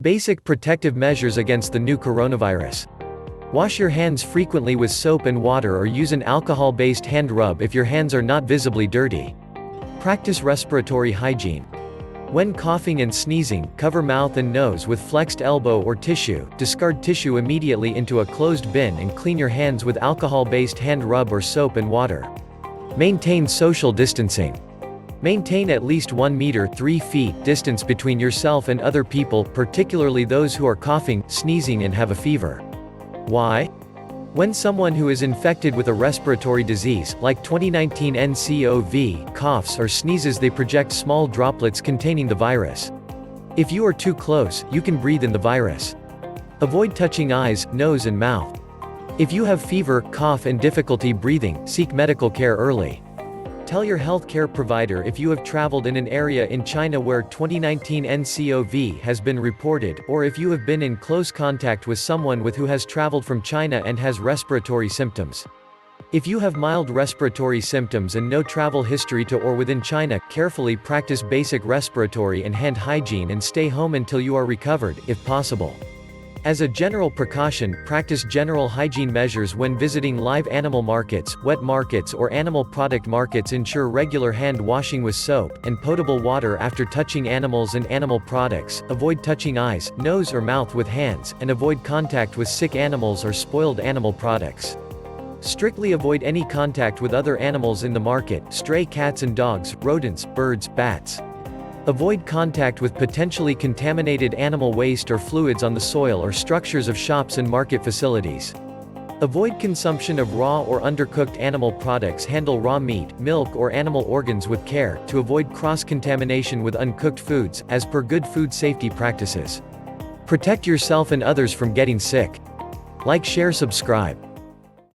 Basic protective measures against the new coronavirus. Wash your hands frequently with soap and water or use an alcohol-based hand rub if your hands are not visibly dirty. Practice respiratory hygiene. When coughing and sneezing, cover mouth and nose with flexed elbow or tissue, discard tissue immediately into a closed bin and clean your hands with alcohol-based hand rub or soap and water. Maintain social distancing. Maintain at least 1 meter (3 feet) distance between yourself and other people, particularly those who are coughing, sneezing and have a fever. Why? When someone who is infected with a respiratory disease, like 2019 nCoV, coughs or sneezes, they project small droplets containing the virus. If you are too close, you can breathe in the virus. Avoid touching eyes, nose and mouth. If you have fever, cough and difficulty breathing, seek medical care early. Tell your healthcare provider if you have traveled in an area in China where 2019 nCoV has been reported, or if you have been in close contact with someone who has traveled from China and has respiratory symptoms. If you have mild respiratory symptoms and no travel history to or within China, carefully practice basic respiratory and hand hygiene and stay home until you are recovered, if possible. As a general precaution, practice general hygiene measures when visiting live animal markets, wet markets or animal product markets. Ensure regular hand washing with soap and potable water after touching animals and animal products. Avoid touching eyes, nose or mouth with hands, and avoid contact with sick animals or spoiled animal products. Strictly avoid any contact with other animals in the market, stray cats and dogs, rodents, birds, bats. Avoid contact with potentially contaminated animal waste or fluids on the soil or structures of shops and market facilities. Avoid consumption of raw or undercooked animal products. Handle raw meat, milk or animal organs with care, to avoid cross-contamination with uncooked foods, as per good food safety practices. Protect yourself and others from getting sick. Like, share, subscribe.